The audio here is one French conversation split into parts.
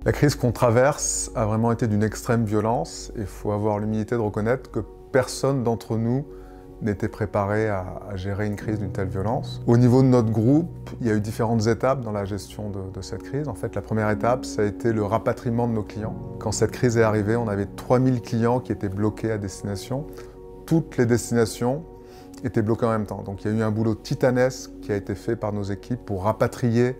La crise qu'on traverse a vraiment été d'une extrême violence et il faut avoir l'humilité de reconnaître que personne d'entre nous n'était préparé à gérer une crise d'une telle violence. Au niveau de notre groupe, il y a eu différentes étapes dans la gestion de cette crise. En fait, la première étape, ça a été le rapatriement de nos clients. Quand cette crise est arrivée, on avait 3000 clients qui étaient bloqués à destination. Toutes les destinations étaient bloquées en même temps. Donc il y a eu un boulot titanesque qui a été fait par nos équipes pour rapatrier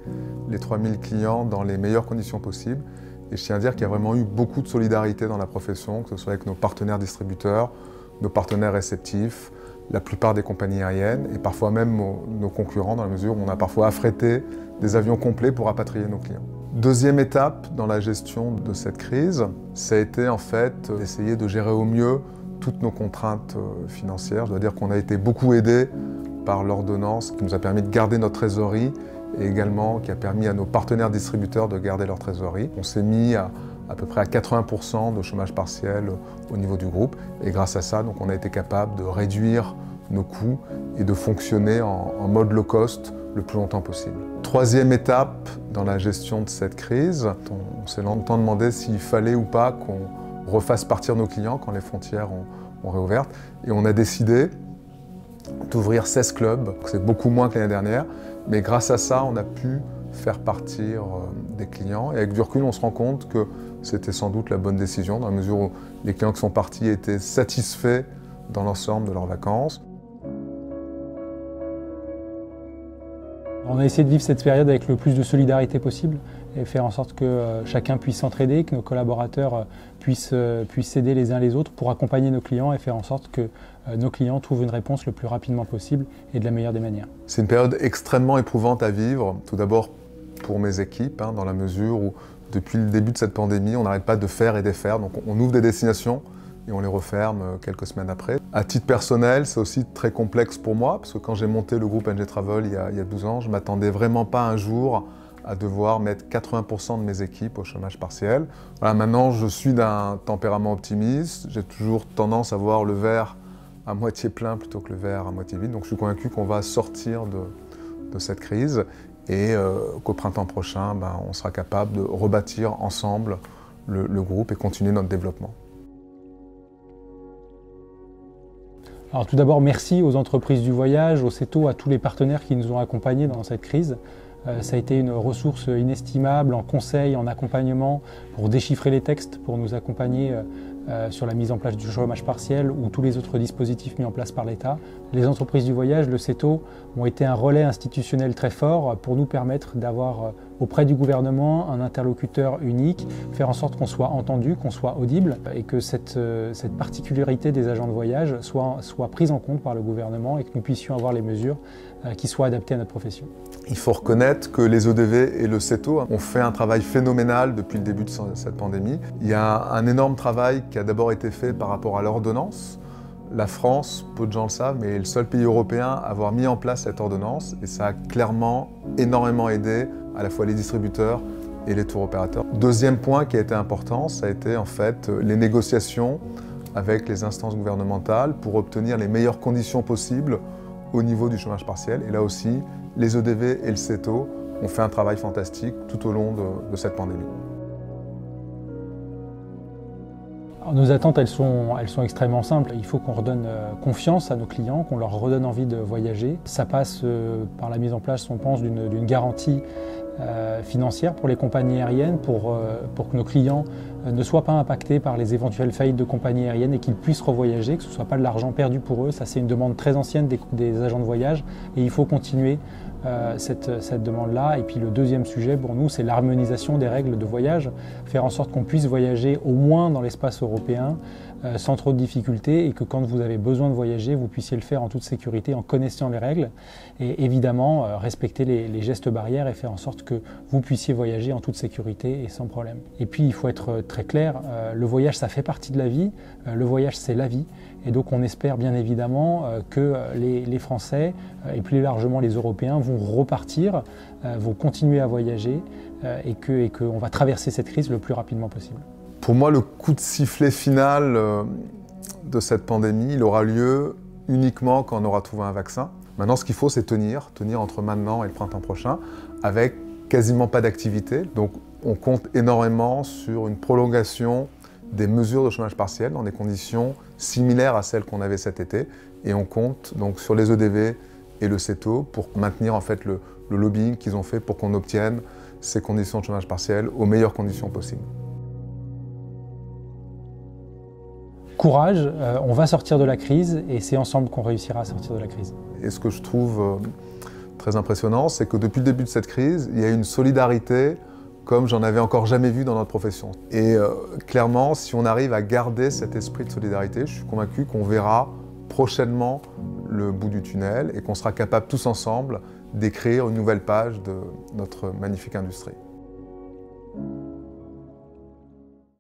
les 3000 clients dans les meilleures conditions possibles. Et je tiens à dire qu'il y a vraiment eu beaucoup de solidarité dans la profession, que ce soit avec nos partenaires distributeurs, nos partenaires réceptifs, la plupart des compagnies aériennes et parfois même nos concurrents, dans la mesure où on a parfois affrété des avions complets pour rapatrier nos clients. Deuxième étape dans la gestion de cette crise, ça a été en fait d'essayer de gérer au mieux toutes nos contraintes financières. Je dois dire qu'on a été beaucoup aidés par l'ordonnance qui nous a permis de garder notre trésorerie et également qui a permis à nos partenaires distributeurs de garder leur trésorerie. On s'est mis à peu près à 80% de chômage partiel au niveau du groupe et grâce à ça, donc, on a été capable de réduire nos coûts et de fonctionner en mode low cost le plus longtemps possible. Troisième étape dans la gestion de cette crise, on s'est longtemps demandé s'il fallait ou pas qu'on refasse partir nos clients quand les frontières ont réouvert. Et on a décidé d'ouvrir 16 clubs, c'est beaucoup moins que l'année dernière, mais grâce à ça, on a pu faire partir des clients. Et avec du recul, on se rend compte que c'était sans doute la bonne décision, dans la mesure où les clients qui sont partis étaient satisfaits dans l'ensemble de leurs vacances. On a essayé de vivre cette période avec le plus de solidarité possible et faire en sorte que chacun puisse s'entraider, que nos collaborateurs puissent s'aider les uns les autres pour accompagner nos clients et faire en sorte que nos clients trouvent une réponse le plus rapidement possible et de la meilleure des manières. C'est une période extrêmement éprouvante à vivre, tout d'abord pour mes équipes, dans la mesure où depuis le début de cette pandémie, on n'arrête pas de faire et défaire. Donc on ouvre des destinations et on les referme quelques semaines après. À titre personnel, c'est aussi très complexe pour moi, parce que quand j'ai monté le groupe NG Travel il y a 12 ans, je ne m'attendais vraiment pas un jour à devoir mettre 80% de mes équipes au chômage partiel. Voilà, maintenant, je suis d'un tempérament optimiste. J'ai toujours tendance à voir le verre à moitié plein plutôt que le verre à moitié vide. Donc je suis convaincu qu'on va sortir de cette crise et qu'au printemps prochain, on sera capable de rebâtir ensemble le groupe et continuer notre développement. Alors tout d'abord, merci aux entreprises du voyage, au CETO, à tous les partenaires qui nous ont accompagnés dans cette crise. Ça a été une ressource inestimable en conseil, en accompagnement, pour déchiffrer les textes, pour nous accompagner sur la mise en place du chômage partiel ou tous les autres dispositifs mis en place par l'État. Les entreprises du voyage, le CETO, ont été un relais institutionnel très fort pour nous permettre d'avoir auprès du gouvernement un interlocuteur unique, faire en sorte qu'on soit entendu, qu'on soit audible et que cette particularité des agents de voyage soit prise en compte par le gouvernement et que nous puissions avoir les mesures qui soient adaptées à notre profession. Il faut reconnaître que les EDV et le CETO ont fait un travail phénoménal depuis le début de cette pandémie. Il y a un énorme travail qui a d'abord été fait par rapport à l'ordonnance. La France, peu de gens le savent, mais est le seul pays européen à avoir mis en place cette ordonnance et ça a clairement énormément aidé à la fois les distributeurs et les tour opérateurs. Deuxième point qui a été important, ça a été en fait les négociations avec les instances gouvernementales pour obtenir les meilleures conditions possibles au niveau du chômage partiel. Et là aussi, les EDV et le CETO ont fait un travail fantastique tout au long de cette pandémie. Alors, nos attentes, elles sont extrêmement simples. Il faut qu'on redonne confiance à nos clients, qu'on leur redonne envie de voyager. Ça passe par la mise en place, on pense, d'une garantie financière pour les compagnies aériennes, pour que nos clients ne soient pas impactés par les éventuelles faillites de compagnies aériennes et qu'ils puissent revoyager, que ce ne soit pas de l'argent perdu pour eux. Ça, c'est une demande très ancienne des agents de voyage et il faut continuer cette demande-là. Et puis le deuxième sujet pour nous, c'est l'harmonisation des règles de voyage, faire en sorte qu'on puisse voyager au moins dans l'espace européen sans trop de difficultés et que quand vous avez besoin de voyager, vous puissiez le faire en toute sécurité, en connaissant les règles et évidemment respecter les gestes barrières et faire en sorte que vous puissiez voyager en toute sécurité et sans problème. Et puis il faut être très clair, le voyage ça fait partie de la vie, le voyage c'est la vie et donc on espère bien évidemment que les Français et plus largement les Européens vont repartir, vont continuer à voyager et qu'on va traverser cette crise le plus rapidement possible. Pour moi, le coup de sifflet final de cette pandémie, il aura lieu uniquement quand on aura trouvé un vaccin. Maintenant, ce qu'il faut, c'est tenir entre maintenant et le printemps prochain, avec quasiment pas d'activité. Donc, On compte énormément sur une prolongation des mesures de chômage partiel dans des conditions similaires à celles qu'on avait cet été. Et on compte donc sur les EDV et le CETO pour maintenir en fait le lobbying qu'ils ont fait pour qu'on obtienne ces conditions de chômage partiel aux meilleures conditions possibles. Courage, on va sortir de la crise et c'est ensemble qu'on réussira à sortir de la crise. Et ce que je trouve très impressionnant, c'est que depuis le début de cette crise, il y a une solidarité comme j'en avais encore jamais vu dans notre profession. Et clairement, si on arrive à garder cet esprit de solidarité, je suis convaincu qu'on verra prochainement le bout du tunnel et qu'on sera capable tous ensemble d'écrire une nouvelle page de notre magnifique industrie.